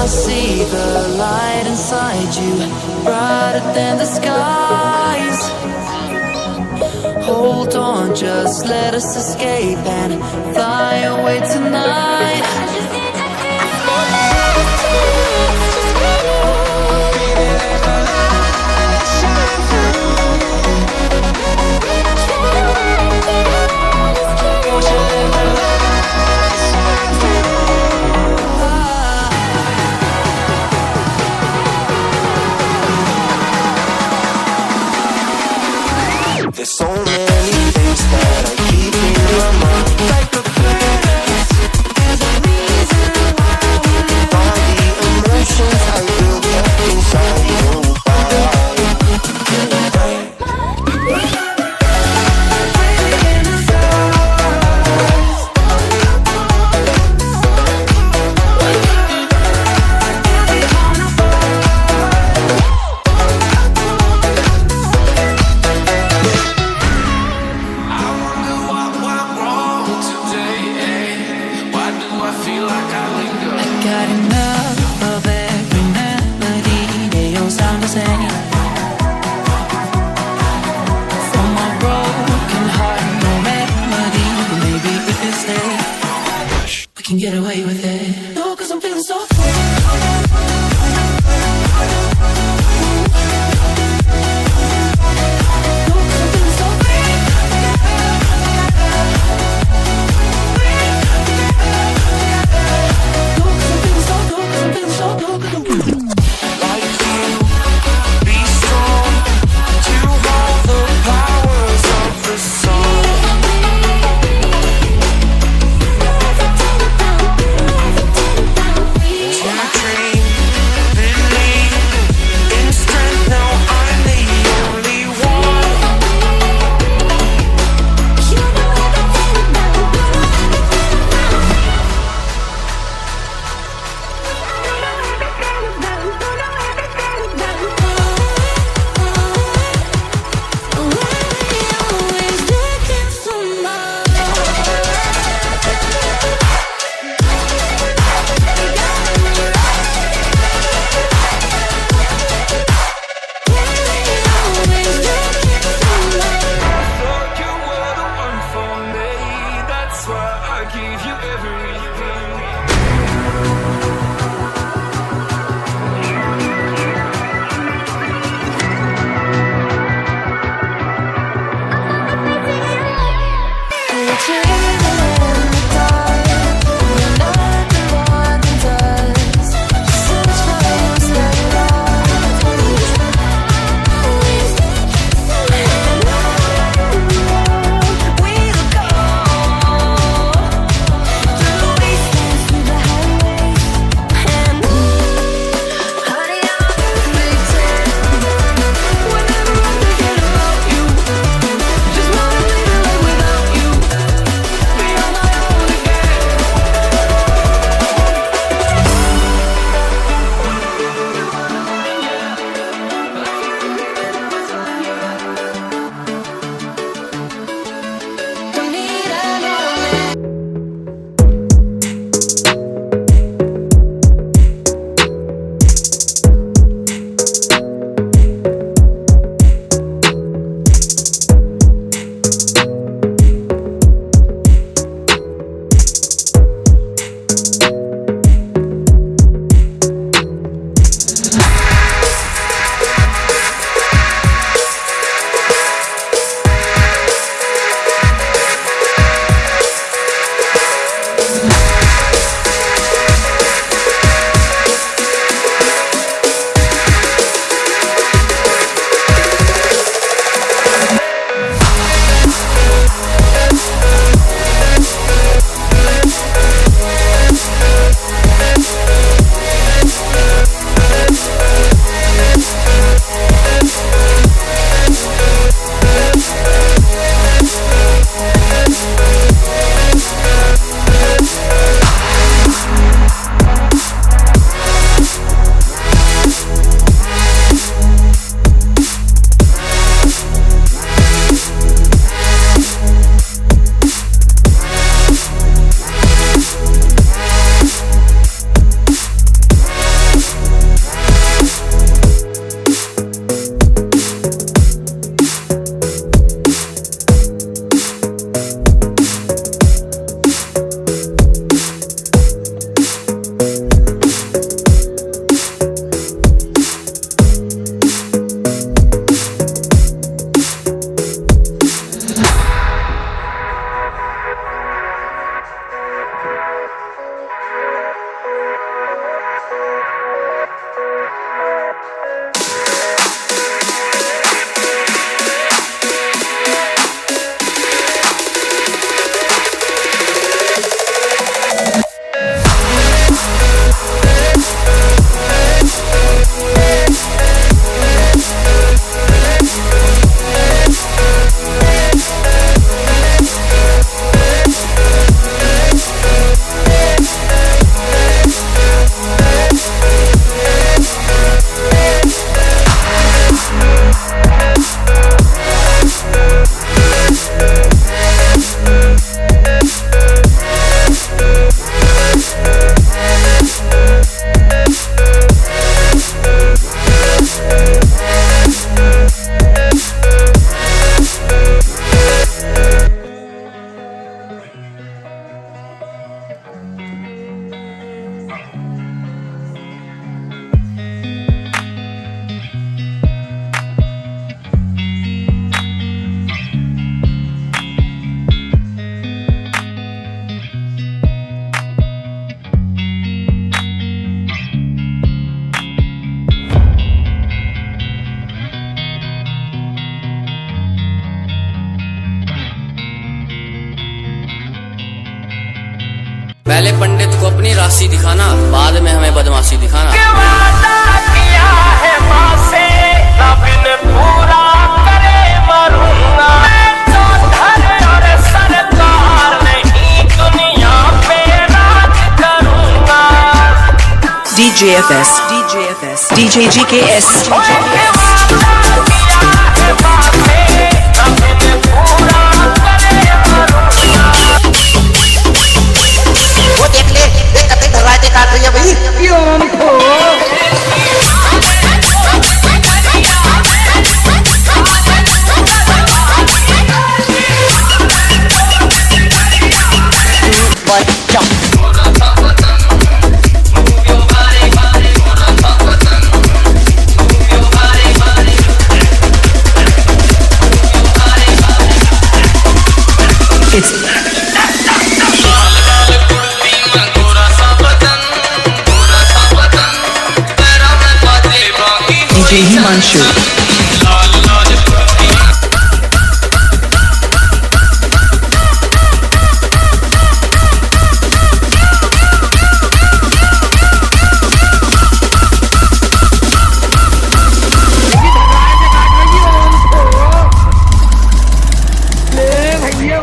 see the light inside you, brighter than the skies. Hold on, just let us escape and fly away tonight. There's so many things that I keep in my mind, like the past. There's a reason why we live. All the emotions I built up inside you. Can get away with it. No, 'cause I'm feeling so पहले पंडित को अपनी राशि दिखाना, बाद में हमें बदमाशी दिखाना। वादा किया है माँ से, ना बिन पूरा करे मरूंगा। मैं तो धन और सरकार नहीं, दुनिया पे राज करूंगा। DJFS, DJ GKS. वादा किया है माँ से, ना बिन पूरा करे मरूंगा। वो देख ले, देख कते दरवाजे काट रही है भाई। It's DJ Himanshu. भैया